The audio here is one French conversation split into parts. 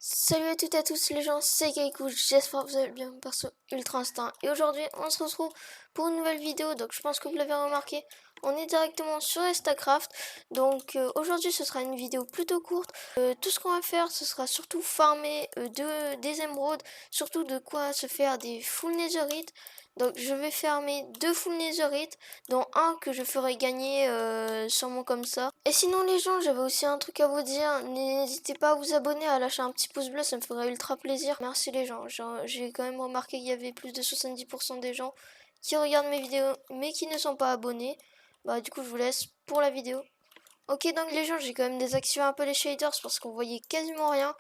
Salut à toutes et à tous les gens, c'est Kaikou, j'espère que vous allez bien, perso Ultra Instinct. Et aujourd'hui, on se retrouve pour une nouvelle vidéo, donc je pense que vous l'avez remarqué, on est directement sur StarCraft. Donc aujourd'hui, ce sera une vidéo plutôt courte. Tout ce qu'on va faire, ce sera surtout farmer des émeraudes, surtout de quoi se faire des full netherite. Donc je vais farmer 2 full netherite, dont un que je ferai gagner sûrement comme ça. Et sinon les gens, j'avais aussi un truc à vous dire, n'hésitez pas à vous abonner, à lâcher un petit pouce bleu, ça me ferait ultra plaisir. Merci les gens, j'ai quand même remarqué qu'il y avait plus de 70% des gens qui regardent mes vidéos mais qui ne sont pas abonnés. Bah du coup je vous laisse pour la vidéo. Ok, donc les gens, j'ai quand même désactivé un peu les shaders parce qu'on voyait quasiment rien.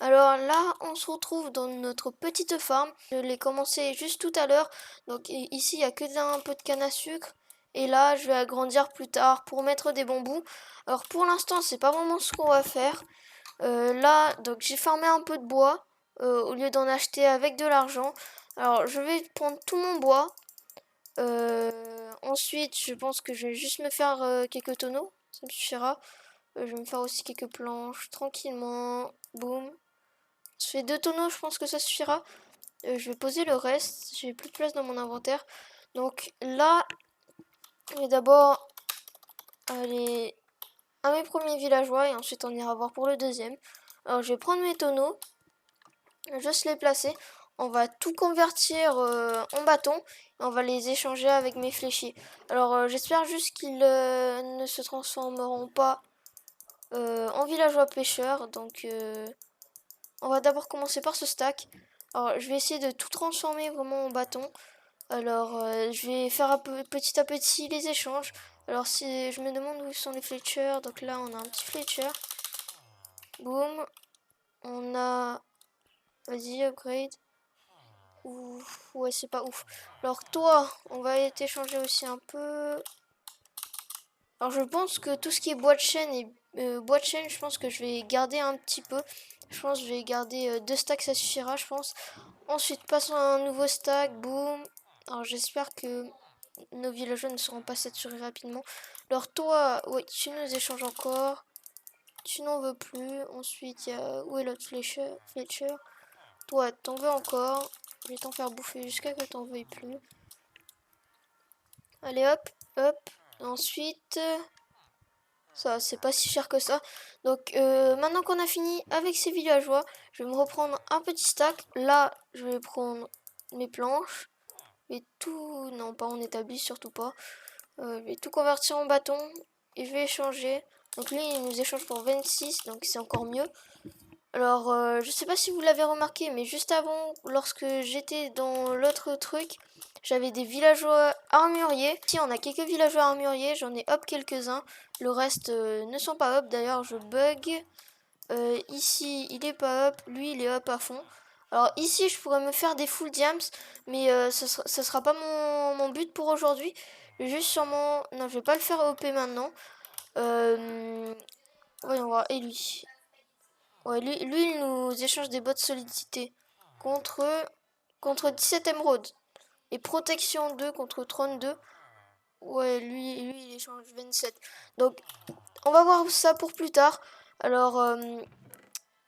Alors là, on se retrouve dans notre petite farm. Je l'ai commencé juste tout à l'heure. Donc ici, il n'y a que un peu de canne à sucre. Et là, je vais agrandir plus tard pour mettre des bambous. Alors pour l'instant, c'est pas vraiment ce qu'on va faire. Là, donc j'ai farmé un peu de bois au lieu d'en acheter avec de l'argent. Alors je vais prendre tout mon bois. Ensuite, je pense que je vais juste me faire quelques tonneaux. Ça me suffira. Je vais me faire aussi quelques planches tranquillement. Boum. Je fais 2 tonneaux, je pense que ça suffira. Je vais poser le reste. J'ai plus de place dans mon inventaire. Donc là, je vais d'abord aller à mes premiers villageois et ensuite on ira voir pour le deuxième. Alors je vais prendre mes tonneaux, juste les placer. On va tout convertir en bâton et on va les échanger avec mes fléchiers. Alors j'espère juste qu'ils ne se transformeront pas en villageois pêcheurs. Donc on va d'abord commencer par ce stack. Alors je vais essayer de tout transformer vraiment en bâton. Alors je vais faire petit à petit les échanges. Alors si je me demande où sont les Fletchers, donc là on a un petit Fletcher. Boum. On a... Vas-y, upgrade. Ouf, ouais c'est pas ouf. Alors toi, on va t'échanger aussi un peu. Alors je pense que tout ce qui est bois de chaîne bois de chaîne, je pense que je vais garder un petit peu. Je pense que je vais garder 2 stacks, ça suffira, je pense. Ensuite, passons à un nouveau stack, boum. Alors j'espère que nos villageois ne seront pas saturés rapidement. Alors toi, oui, tu nous échanges encore. Tu n'en veux plus. Ensuite, il y a... Où est l'autre Fletcher? Toi, t'en veux encore. Je vais t'en faire bouffer jusqu'à que t'en veuilles plus. Allez, hop, hop. Ensuite... Ça, c'est pas si cher que ça. Donc, maintenant qu'on a fini avec ces villageois, je vais me reprendre un petit stack. Là, je vais prendre mes planches. Je vais tout... Non, pas en établi, surtout pas. Je vais tout convertir en bâton. Et je vais échanger. Donc lui, il nous échange pour 26, donc c'est encore mieux. Alors, je sais pas si vous l'avez remarqué, mais juste avant, lorsque j'étais dans l'autre truc, j'avais des villageois armuriers. Ici, on a quelques villageois armuriers, j'en ai hop quelques-uns. Le reste ne sont pas up, d'ailleurs, je bug. Ici, il est pas up, lui, il est up à fond. Alors ici, je pourrais me faire des full diams, mais ça sera pas mon but pour aujourd'hui. Je vais juste sûrement... Non, je vais pas le faire OP maintenant. Voyons voir, et lui. Ouais, lui, il nous échange des bots de solidité contre 17 émeraudes. Et protection 2 contre 32. Ouais, lui, il échange 27. Donc, on va voir ça pour plus tard. Alors,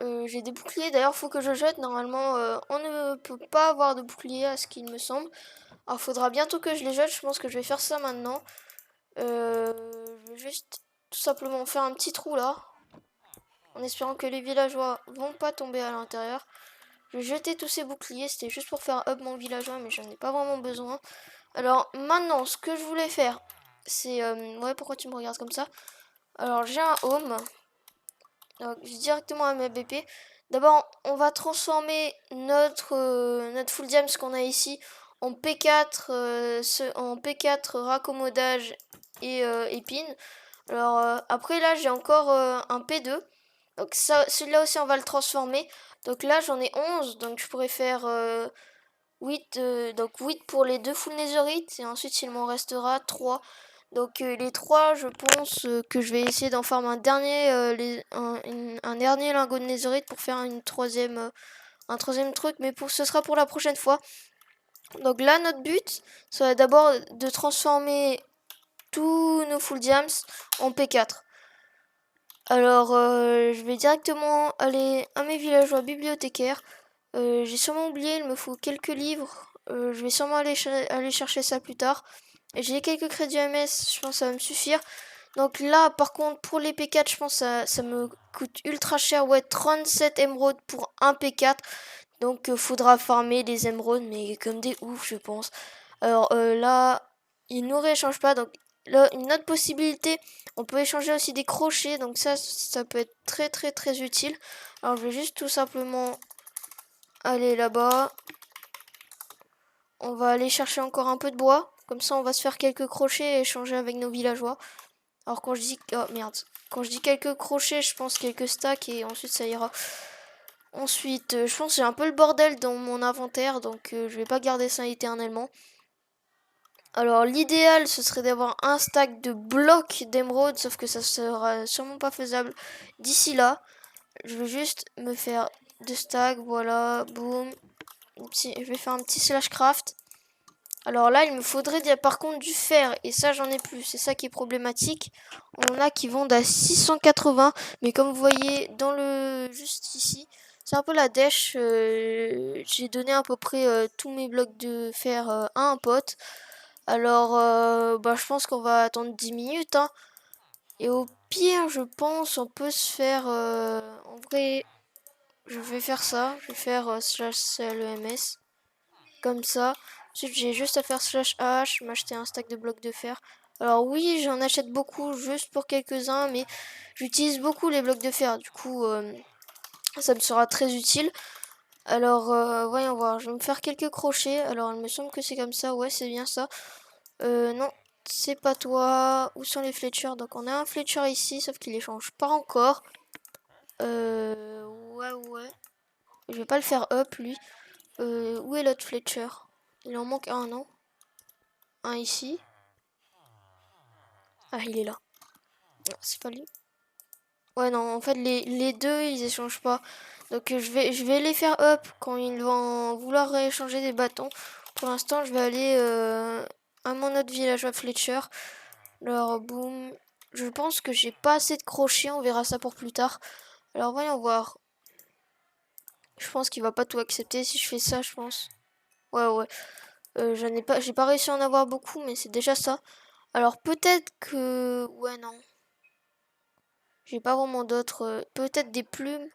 j'ai des boucliers. D'ailleurs, faut que je jette. Normalement, on ne peut pas avoir de bouclier à ce qu'il me semble. Alors, faudra bientôt que je les jette. Je pense que je vais faire ça maintenant. Je vais juste tout simplement faire un petit trou là. En espérant que les villageois vont pas tomber à l'intérieur. Je vais jeter tous ces boucliers, c'était juste pour faire up mon villageois, mais j'en ai pas vraiment besoin. Alors maintenant, ce que je voulais faire, c'est... ouais, pourquoi tu me regardes comme ça? Alors j'ai un home, donc je vais directement à ma BP. D'abord, on va transformer notre full diams qu'on a ici en P4, en P4 raccommodage et épine. Alors après là, j'ai encore un P2. Donc ça, celui-là aussi, on va le transformer. Donc là, j'en ai 11. Donc je pourrais faire 8, donc 8 pour les 2 full netherite. Et ensuite, il m'en restera 3. Donc les 3, je pense que je vais essayer d'en faire un dernier, un dernier lingot de netherite pour faire un troisième truc. Mais ce sera pour la prochaine fois. Donc là, notre but, ça va d'abord de transformer tous nos full diams en P4. Alors, je vais directement aller à mes villageois bibliothécaires. J'ai sûrement oublié, il me faut quelques livres. Je vais sûrement aller chercher ça plus tard. J'ai quelques crédits MS, je pense que ça va me suffire. Donc là, par contre, pour les P4, je pense que ça me coûte ultra cher. Ouais, 37 émeraudes pour un P4. Donc, faudra farmer les émeraudes, mais comme des oufs, je pense. Alors là, il nous rééchange pas. Donc là, une autre possibilité, on peut échanger aussi des crochets. Donc ça peut être très très très utile. Alors je vais juste tout simplement aller là-bas. On va aller chercher encore un peu de bois. Comme ça, on va se faire quelques crochets et échanger avec nos villageois. Alors quand je dis... Oh merde. Quand je dis quelques crochets, je pense quelques stacks et ensuite ça ira. Ensuite, je pense que j'ai un peu le bordel dans mon inventaire. Donc je vais pas garder ça éternellement. Alors l'idéal ce serait d'avoir un stack de blocs d'émeraude, sauf que ça sera sûrement pas faisable d'ici là. Je vais juste me faire 2 stacks, voilà, boum. Je vais faire un petit slash craft. Alors là il me faudrait par contre du fer, et ça j'en ai plus, c'est ça qui est problématique. On en a qui vendent à 680, mais comme vous voyez dans le juste ici, c'est un peu la dèche. J'ai donné à peu près tous mes blocs de fer à un pote. Alors, bah, je pense qu'on va attendre 10 minutes, hein. Et au pire, je pense, on peut se faire... en vrai, je vais faire ça. Je vais faire /CLEMS. Comme ça. Ensuite, j'ai juste à faire /H, m'acheter un stack de blocs de fer. Alors oui, j'en achète beaucoup, juste pour quelques-uns, mais j'utilise beaucoup les blocs de fer. Du coup, ça me sera très utile. Alors, voyons voir. Je vais me faire quelques crochets. Alors, il me semble que c'est comme ça. Ouais, c'est bien ça. Non, c'est pas toi. Où sont les Fletcher? Donc on a un Fletcher ici, sauf qu'il échange pas encore. Ouais. Je vais pas le faire up, lui. Où est l'autre Fletcher? Il en manque un, non? Un ici. Ah, il est là. Non, c'est pas lui. Ouais, non, en fait, les deux, ils échangent pas. Donc je vais les faire up quand ils vont vouloir rééchanger des bâtons. Pour l'instant, je vais aller à mon autre villageois Fletcher. Alors, boum. Je pense que j'ai pas assez de crochets, on verra ça pour plus tard. Alors, voyons voir. Je pense qu'il va pas tout accepter si je fais ça, je pense. Ouais. J'ai pas réussi à en avoir beaucoup, mais c'est déjà ça. Alors, peut-être que... Ouais, non. J'ai pas vraiment d'autres... peut-être des plumes.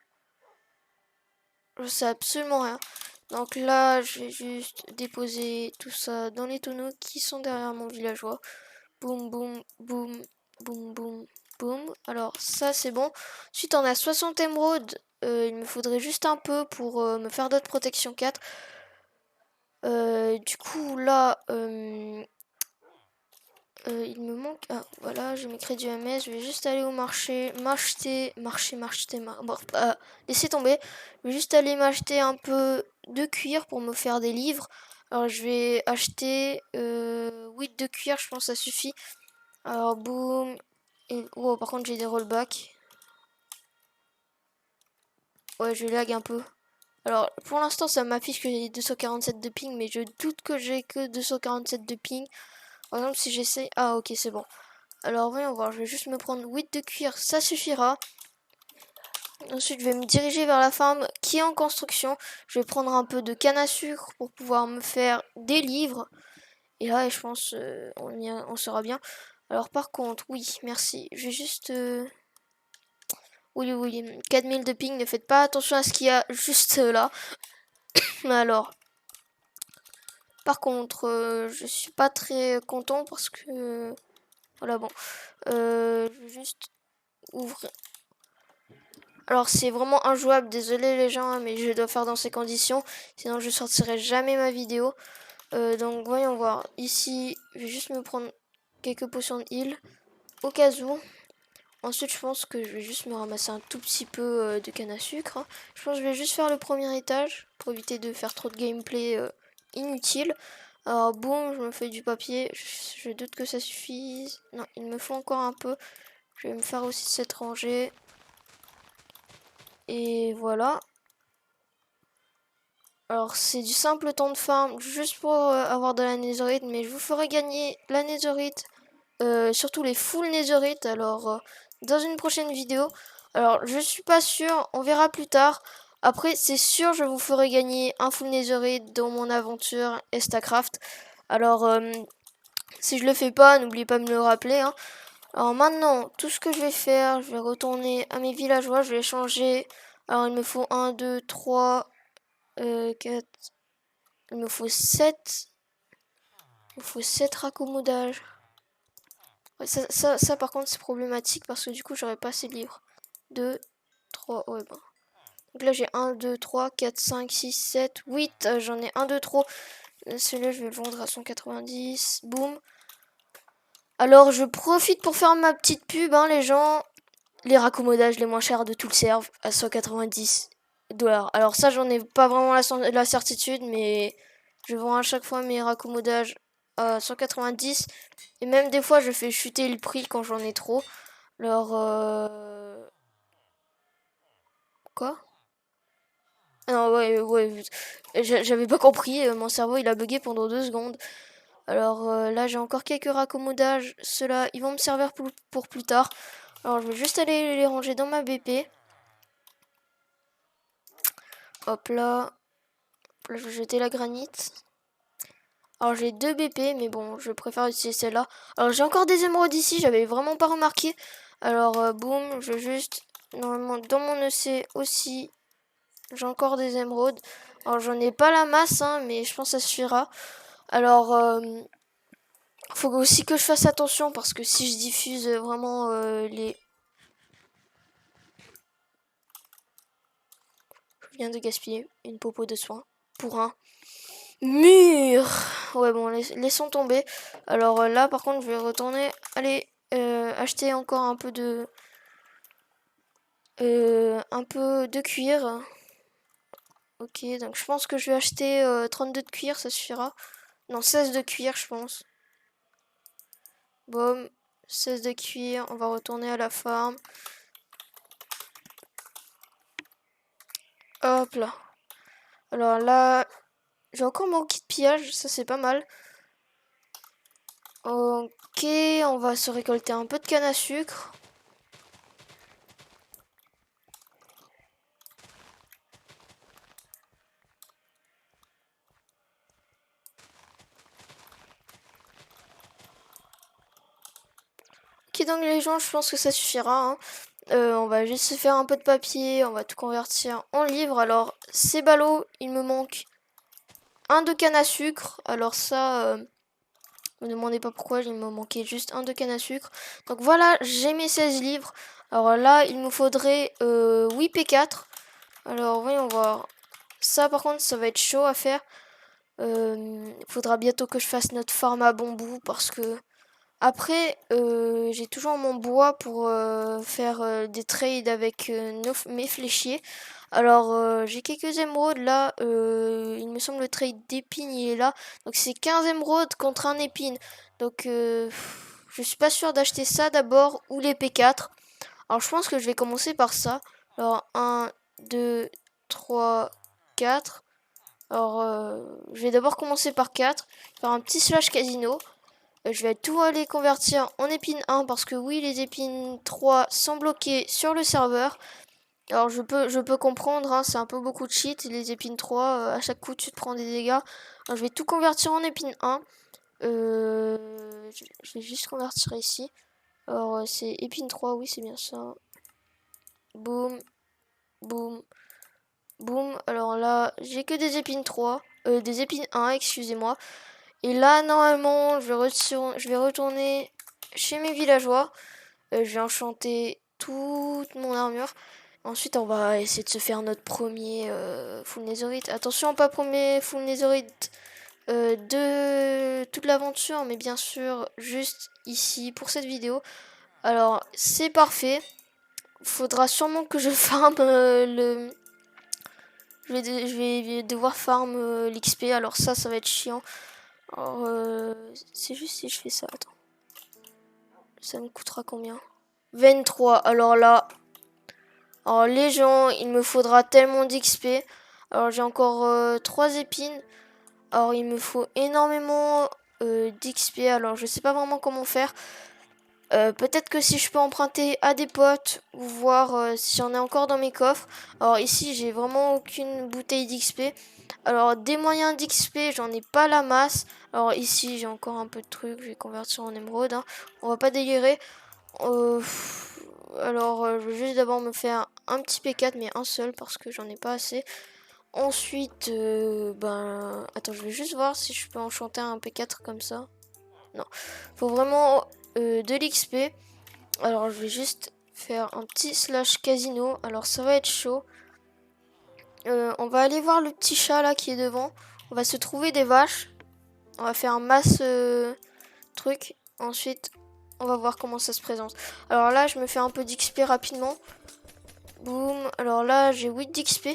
Je sais absolument rien. Donc là, je vais juste déposer tout ça dans les tonneaux qui sont derrière mon villageois. Boum, boum, boum, boum, boum, boum. Alors ça, c'est bon. Ensuite, on a 60 émeraudes. Il me faudrait juste un peu pour me faire d'autres protections 4. Du coup, là, il me manque... Ah, voilà, j'ai mes crédits MS. Je vais juste aller au marché, laissez tomber. Je vais juste aller m'acheter un peu de cuir pour me faire des livres. Alors, je vais acheter 8 de cuir, je pense que ça suffit. Alors, boum. Et... Oh, par contre, j'ai des rollbacks. Ouais, je lag un peu. Alors, pour l'instant, ça m'affiche que j'ai 247 de ping, mais je doute que j'ai que 247 de ping. Par exemple, si j'essaie... Ah, ok, c'est bon. Alors, voyons voir. Je vais juste me prendre 8 de cuir, ça suffira. Ensuite, je vais me diriger vers la farm qui est en construction. Je vais prendre un peu de canne à sucre pour pouvoir me faire des livres. Et là, je pense on sera bien. Alors, par contre, oui, merci. Je vais juste... Oui. 4000 de ping, ne faites pas attention à ce qu'il y a juste là. Mais alors... Par contre, je suis pas très content parce que... Voilà, bon. Je vais juste ouvrir... Alors c'est vraiment injouable, désolé les gens, mais je dois faire dans ces conditions, sinon je sortirai jamais ma vidéo. Donc voyons voir, ici je vais juste me prendre quelques potions de heal, au cas où. Ensuite je pense que je vais juste me ramasser un tout petit peu de canne à sucre, hein. Je pense que je vais juste faire le premier étage, pour éviter de faire trop de gameplay inutile. Alors boum, je me fais du papier, je doute que ça suffise. Non, il me faut encore un peu. Je vais me faire aussi cette rangée. Et voilà. Alors c'est du simple temps de farm juste pour avoir de la netherite, mais je vous ferai gagner la netherite, surtout les full netherite. Alors dans une prochaine vidéo. Alors, je suis pas sûr, on verra plus tard. Après, c'est sûr, je vous ferai gagner un full netherite dans mon aventure Estacraft. Alors, si je le fais pas, n'oubliez pas de me le rappeler, hein. Alors maintenant, tout ce que je vais faire, je vais retourner à mes villageois, je vais changer. Alors, il me faut 1, 2, 3, 4... Il me faut 7. Il me faut 7 raccommodages. Ouais, ça, par contre, c'est problématique parce que du coup, j'aurais pas assez de livres. 2, 3, ouais, bon. Donc là, j'ai 1, 2, 3, 4, 5, 6, 7, 8. J'en ai un de trop. Celui-là, je vais le vendre à 190. Boum. Alors, je profite pour faire ma petite pub, hein, les gens. Les raccommodages les moins chers de tout le serve à 190 $. Alors ça, j'en ai pas vraiment la certitude, mais je vends à chaque fois mes raccommodages à 190. Et même des fois, je fais chuter le prix quand j'en ai trop. Alors, quoi? Ah non, ouais, j'avais pas compris, mon cerveau il a bugué pendant 2 secondes. Alors là, j'ai encore quelques raccommodages. Ceux-là, ils vont me servir pour plus tard. Alors, je vais juste aller les ranger dans ma BP. Hop là. Là, je vais jeter la granite. Alors, j'ai 2 BP, mais bon, je préfère utiliser celle-là. Alors, j'ai encore des émeraudes ici, j'avais vraiment pas remarqué. Alors, boum, je vais juste... Normalement, dans mon EC aussi, j'ai encore des émeraudes. Alors, j'en ai pas la masse, hein, mais je pense que ça suffira. Alors, faut aussi que je fasse attention, parce que si je diffuse vraiment les... Je viens de gaspiller une popo de soin pour un mur. Ouais, bon, laissons tomber. Alors là, par contre, je vais retourner, allez, acheter encore un peu de cuir. Ok, donc je pense que je vais acheter 32 de cuir, ça suffira. Non, 16 de cuir, je pense. Bon, 16 de cuir, on va retourner à la farm. Hop là. Alors là, j'ai encore mon kit de pillage, ça c'est pas mal. Ok, on va se récolter un peu de canne à sucre. Ok, donc les gens, je pense que ça suffira, hein. On va juste se faire un peu de papier, on va tout convertir en livres. Alors, ces ballots, il me manque un de canne à sucre. Alors ça, me demandez pas pourquoi, il me manquait juste un de canne à sucre. Donc voilà, j'ai mes 16 livres. Alors là, il nous faudrait 8 P4. Alors voyons voir. Ça par contre, ça va être chaud à faire. Il faudra bientôt que je fasse notre farm à bambou parce que... Après, j'ai toujours mon bois pour faire des trades avec mes fléchiers. Alors, j'ai quelques émeraudes là. Il me semble le trade d'épines, il est là. Donc, c'est 15 émeraudes contre un épine. Donc, je suis pas sûre d'acheter ça d'abord ou les P4. Alors, je pense que je vais commencer par ça. Alors, 1, 2, 3, 4. Alors, je vais d'abord commencer par 4. Faire un petit slash casino. Je vais tout aller convertir en épine 1 parce que oui, les épines 3 sont bloquées sur le serveur. Alors je peux comprendre, hein, c'est un peu beaucoup de cheat. Les épines 3, à chaque coup tu te prends des dégâts. Alors, je vais tout convertir en épine 1. Je vais juste convertir ici. Alors c'est épine 3, oui c'est bien ça. Boum, boum, boum. Alors là, j'ai que des épines 3. Des épines 1, excusez-moi. Et là, normalement, je vais retourner chez mes villageois. Je vais enchanter toute mon armure. Ensuite, on va essayer de se faire notre premier full netherite. Attention, pas premier full netherite de toute l'aventure, mais bien sûr, juste ici pour cette vidéo. Alors, c'est parfait. Faudra sûrement que je farm le... je vais devoir farm l'XP, alors ça va être chiant. Alors, c'est juste si je fais ça, attends. Ça me coûtera combien? 23, alors là... Alors les gens, il me faudra tellement d'XP. Alors j'ai encore 3 épines. Alors il me faut énormément d'XP. Alors je sais pas vraiment comment faire. Peut-être que si je peux emprunter à des potes ou voir si j'en ai encore dans mes coffres. Alors ici j'ai vraiment aucune bouteille d'XP. Alors des moyens d'XP j'en ai pas la masse. Alors ici j'ai encore un peu de trucs, je vais convertir en émeraude. Hein. On va pas délirer. Je vais juste d'abord me faire un petit P4 mais un seul parce que j'en ai pas assez. Ensuite, attends, je vais juste voir si je peux enchanter un P4 comme ça. Non, faut vraiment de l'XP. Alors, je vais juste faire un petit slash casino. Alors, ça va être chaud. On va aller voir le petit chat là qui est devant. On va se trouver des vaches. On va faire un masse truc. Ensuite, on va voir comment ça se présente. Alors là, je me fais un peu d'XP rapidement. Boum. Alors là, j'ai 8 d'XP.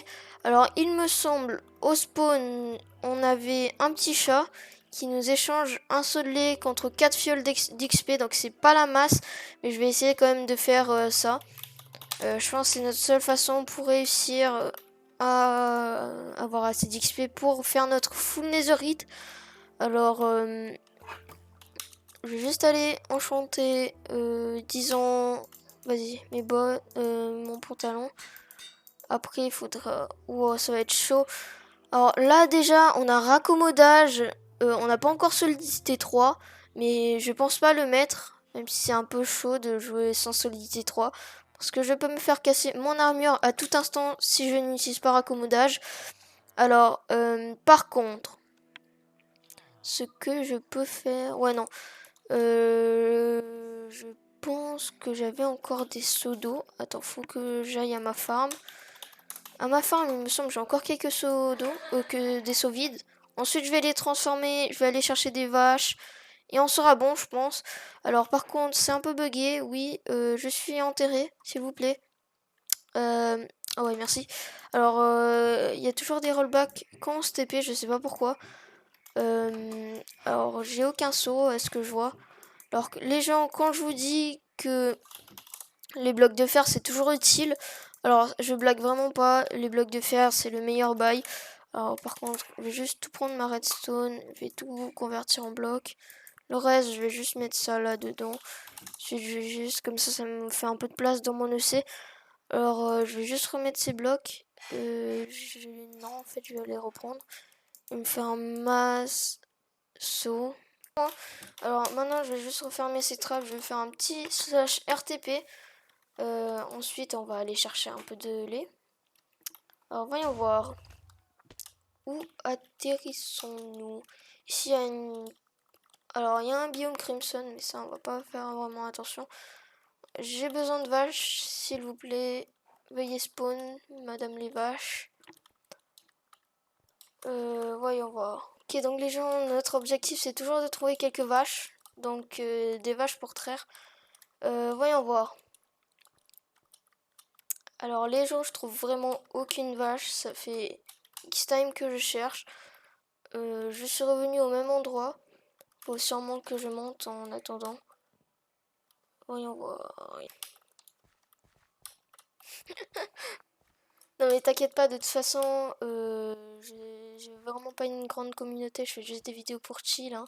Alors, il me semble, au spawn, on avait un petit chat qui nous échange un seau de lait contre 4 fioles d'XP. Donc, c'est pas la masse. Mais je vais essayer quand même de faire ça. Je pense que c'est notre seule façon pour réussir à avoir assez d'XP pour faire notre full netherite. Alors, je vais juste aller enchanter, disons, vas-y, mes bottes, mon pantalon. Après, il faudra... Wow, ça va être chaud. Alors là, déjà, on a raccommodage. On n'a pas encore solidité 3. Mais je pense pas le mettre. Même si c'est un peu chaud de jouer sans solidité 3. Parce que je peux me faire casser mon armure à tout instant si je n'utilise pas raccommodage. Alors, par contre... Ce que je peux faire... Ouais, non. Je pense que j'avais encore des seaux d'eau. Attends, faut que j'aille à ma farm. À ma farm, il me semble que j'ai encore quelques seaux d'eau, que des seaux vides. Ensuite, je vais les transformer, je vais aller chercher des vaches. Et on sera bon, je pense. Alors, par contre, c'est un peu bugué. Oui, je suis enterré, s'il vous plaît. Ah ouais, merci. Alors, il y a toujours des rollbacks quand on se TP, je sais pas pourquoi. Alors, j'ai aucun seau, est-ce que je vois? Alors, les gens, quand je vous dis que les blocs de fer, c'est toujours utile. Alors, je blague vraiment pas. Les blocs de fer, c'est le meilleur bail. Alors, par contre, je vais juste tout prendre ma redstone. Je vais tout convertir en blocs. Le reste, je vais juste mettre ça là-dedans. Je vais juste, comme ça me fait un peu de place dans mon EC. Alors, je vais juste remettre ces blocs. Non, en fait, je vais les reprendre. Je vais me faire un masse saut. Alors, maintenant, je vais juste refermer ces trappes. Je vais faire un petit slash RTP. Ensuite, on va aller chercher un peu de lait. Alors, voyons voir. Où atterrissons-nous? Ici, il y a une... Alors, il y a un biome Crimson, mais ça, on va pas faire vraiment attention. J'ai besoin de vaches, s'il vous plaît. Veuillez spawn, madame les vaches. Voyons voir. Ok, donc les gens, notre objectif, c'est toujours de trouver quelques vaches. Donc, des vaches pour traire. Voyons voir. Alors les gens, je trouve vraiment aucune vache. Ça fait X time que je cherche. Je suis revenue au même endroit. Faut sûrement que je monte en attendant. Voyons voir. Non mais t'inquiète pas, de toute façon, j'ai vraiment pas une grande communauté. Je fais juste des vidéos pour chill. Hein.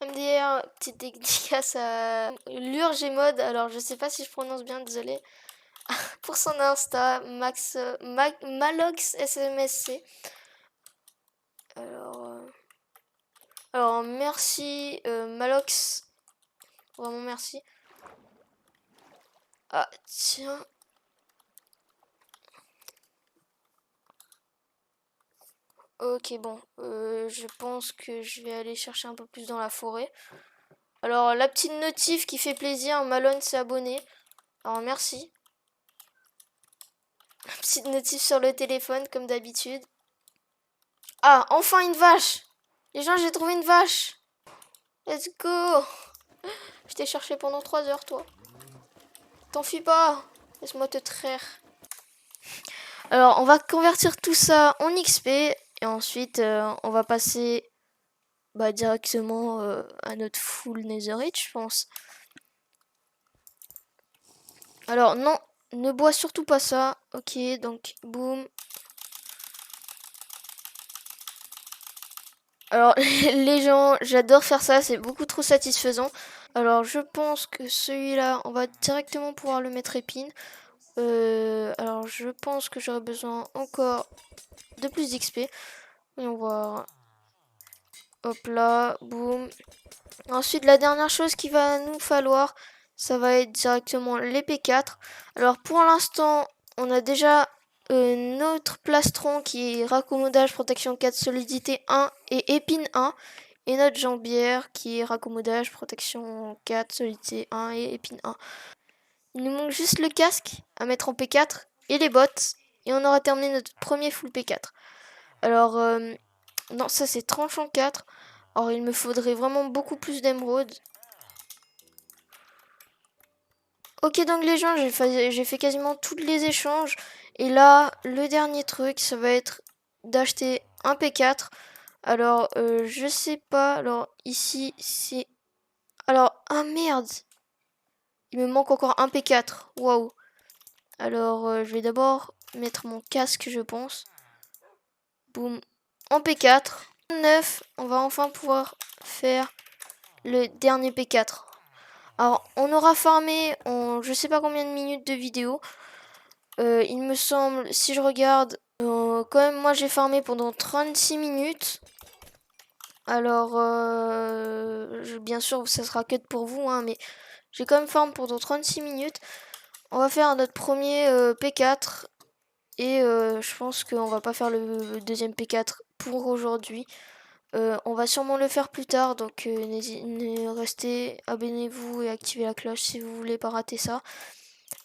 MDR, petite dédicace à Lurgmod. Alors je sais pas si je prononce bien, désolé. Pour son Insta, Malox SMSC. Alors merci Malox. Vraiment merci. Ah tiens. Ok bon. Je pense que je vais aller chercher un peu plus dans la forêt. Alors la petite notif qui fait plaisir, Malone s'est abonné. Alors merci. La petite notif sur le téléphone comme d'habitude. Ah enfin une vache. Les gens, j'ai trouvé une vache. Let's go. Je t'ai cherché pendant 3 heures toi. T'enfuis pas. Laisse-moi te traire. Alors, on va convertir tout ça en XP. Et ensuite, on va passer directement à notre full netherite, je pense. Alors, non, ne bois surtout pas ça. Ok, donc, boum. Alors les gens, j'adore faire ça, c'est beaucoup trop satisfaisant. Alors je pense que celui-là, on va directement pouvoir le mettre épine. Alors je pense que j'aurai besoin encore de plus d'XP. Voyons voir. Hop là, boum. Ensuite, la dernière chose qu'il va nous falloir, ça va être directement l'épée 4. Alors pour l'instant, on a déjà notre plastron qui est raccommodage, protection 4, solidité 1 et épine 1. Et notre jambière qui est raccommodage, protection 4, solidité 1 et épine 1. Il nous manque juste le casque à mettre en P4 et les bottes. Et on aura terminé notre premier full P4. Alors, non, ça c'est tranchant 4. Alors, il me faudrait vraiment beaucoup plus d'émeraude. Ok, donc les gens, j'ai fait quasiment tous les échanges. Et là, le dernier truc, ça va être d'acheter un P4. Alors, je sais pas. Alors, ici, c'est... Alors, ah merde! Il me manque encore un P4. Waouh! Alors, je vais d'abord mettre mon casque, je pense. Boum. En P4. 9, on va enfin pouvoir faire le dernier P4. Alors, on aura farmé en je sais pas combien de minutes de vidéo. Il me semble, si je regarde, quand même, moi j'ai farmé pendant 36 minutes. Alors, bien sûr, ça sera que pour vous, hein, mais j'ai quand même farmé pendant 36 minutes. On va faire notre premier P4. Et je pense qu'on va pas faire le deuxième P4 pour aujourd'hui. On va sûrement le faire plus tard, donc restez, abonnez-vous et activez la cloche si vous voulez pas rater ça.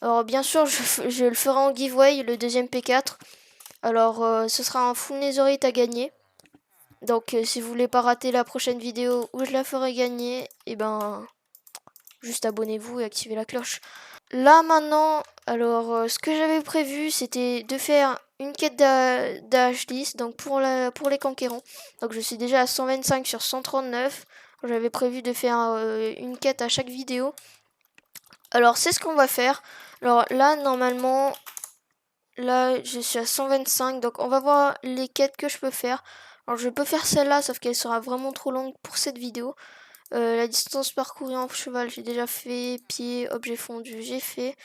Alors bien sûr, je le ferai en giveaway, le deuxième P4. Alors ce sera un full netherite à gagner. Donc si vous voulez pas rater la prochaine vidéo où je la ferai gagner, et ben juste abonnez-vous et activez la cloche. Là maintenant, alors ce que j'avais prévu c'était de faire une quête d'Ashlis, donc pour les conquérants. Donc je suis déjà à 125 sur 139. J'avais prévu de faire une quête à chaque vidéo. Alors c'est ce qu'on va faire. Alors là normalement, là je suis à 125, donc on va voir les quêtes que je peux faire. Alors je peux faire celle-là, sauf qu'elle sera vraiment trop longue pour cette vidéo. La distance parcourue en cheval, j'ai déjà fait. Pied, objet fondu, j'ai fait.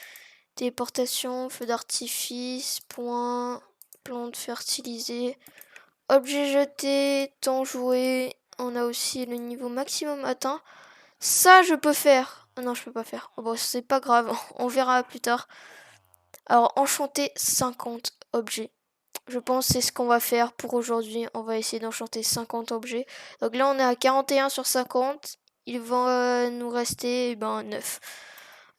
Téléportation, feu d'artifice, point, plante fertilisée, objet jeté, temps joué. On a aussi le niveau maximum atteint. Ça, je peux faire. Ah non, je peux pas faire. Oh, bon, c'est pas grave, on verra plus tard. Alors, enchanter 50 objets. Je pense que c'est ce qu'on va faire pour aujourd'hui. On va essayer d'enchanter 50 objets. Donc là, on est à 41 sur 50. Il va nous rester 9.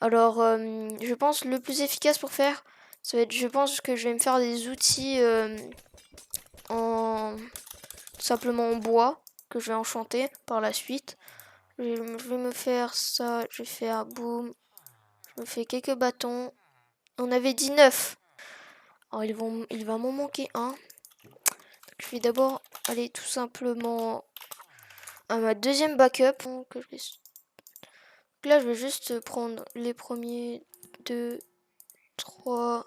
Alors, je pense le plus efficace pour faire, ça va être, je pense que je vais me faire des outils en tout simplement en bois que je vais enchanter par la suite. Je vais me faire ça, je vais faire boum, je me fais quelques bâtons. On avait 19. Alors il va m'en manquer un. Je vais d'abord aller tout simplement à ma deuxième backup. Donc là je vais juste prendre les premiers 2, 3,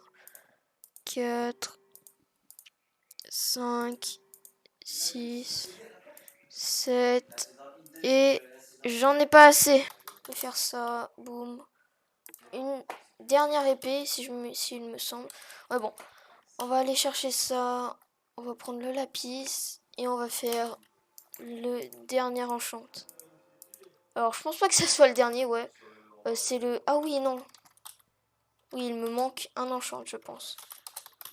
4, 5, 6, 7 et j'en ai pas assez. Je vais faire ça, boum. Une dernière épée s'il me semble. Ouais bon, on va aller chercher ça. On va prendre le lapis et on va faire le dernier enchant. Alors je pense pas que ça soit le dernier, ouais. C'est le... Ah oui, non. Oui, il me manque un enchant, je pense.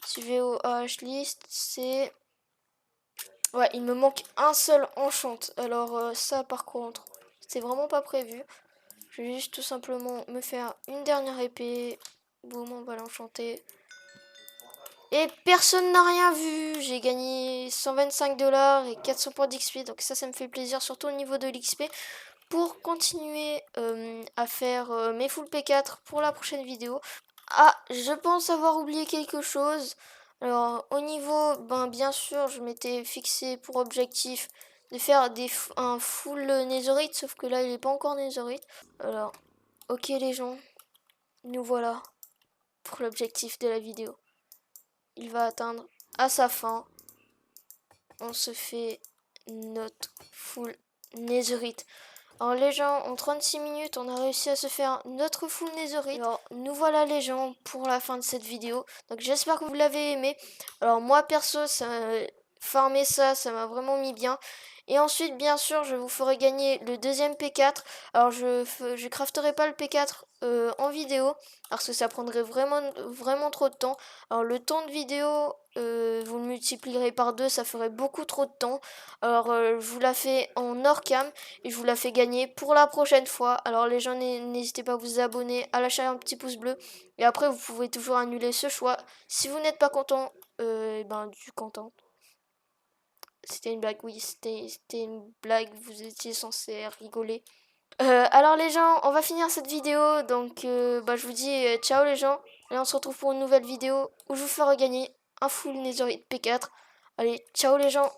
Si je vais au H-list, c'est... Ouais, il me manque un seul enchant. Alors ça, par contre, c'était vraiment pas prévu. Je vais juste tout simplement me faire une dernière épée. Boum, on va l'enchanter. Et personne n'a rien vu. J'ai gagné 125 $ et 400 points d'XP. Donc ça me fait plaisir, surtout au niveau de l'XP. Pour continuer à faire mes full P4 pour la prochaine vidéo. Ah, je pense avoir oublié quelque chose. Alors, au niveau, bien sûr, je m'étais fixé pour objectif de faire un full netherite, sauf que là, il n'est pas encore netherite. Alors, ok les gens, nous voilà pour l'objectif de la vidéo. Il va atteindre à sa fin. On se fait notre full netherite. Alors les gens, en 36 minutes, on a réussi à se faire notre full netherite. Alors nous voilà les gens pour la fin de cette vidéo. Donc j'espère que vous l'avez aimé. Alors moi perso, farmer ça m'a vraiment mis bien. Et ensuite, bien sûr, je vous ferai gagner le deuxième P4. Alors je crafterai pas le P4 en vidéo parce que ça prendrait vraiment trop de temps. Alors le temps de vidéo, vous le multiplierez par 2, ça ferait beaucoup trop de temps. Alors je vous la fais en hors cam et je vous la fais gagner pour la prochaine fois. Alors les gens, n'hésitez pas à vous abonner, à lâcher un petit pouce bleu. Et après, vous pouvez toujours annuler ce choix. Si vous n'êtes pas content, du content. C'était une blague, oui, c'était une blague, vous étiez censé rigoler. Alors les gens, on va finir cette vidéo, donc je vous dis ciao les gens. Et on se retrouve pour une nouvelle vidéo où je vous ferai gagner un full netherite P4. Allez, ciao les gens.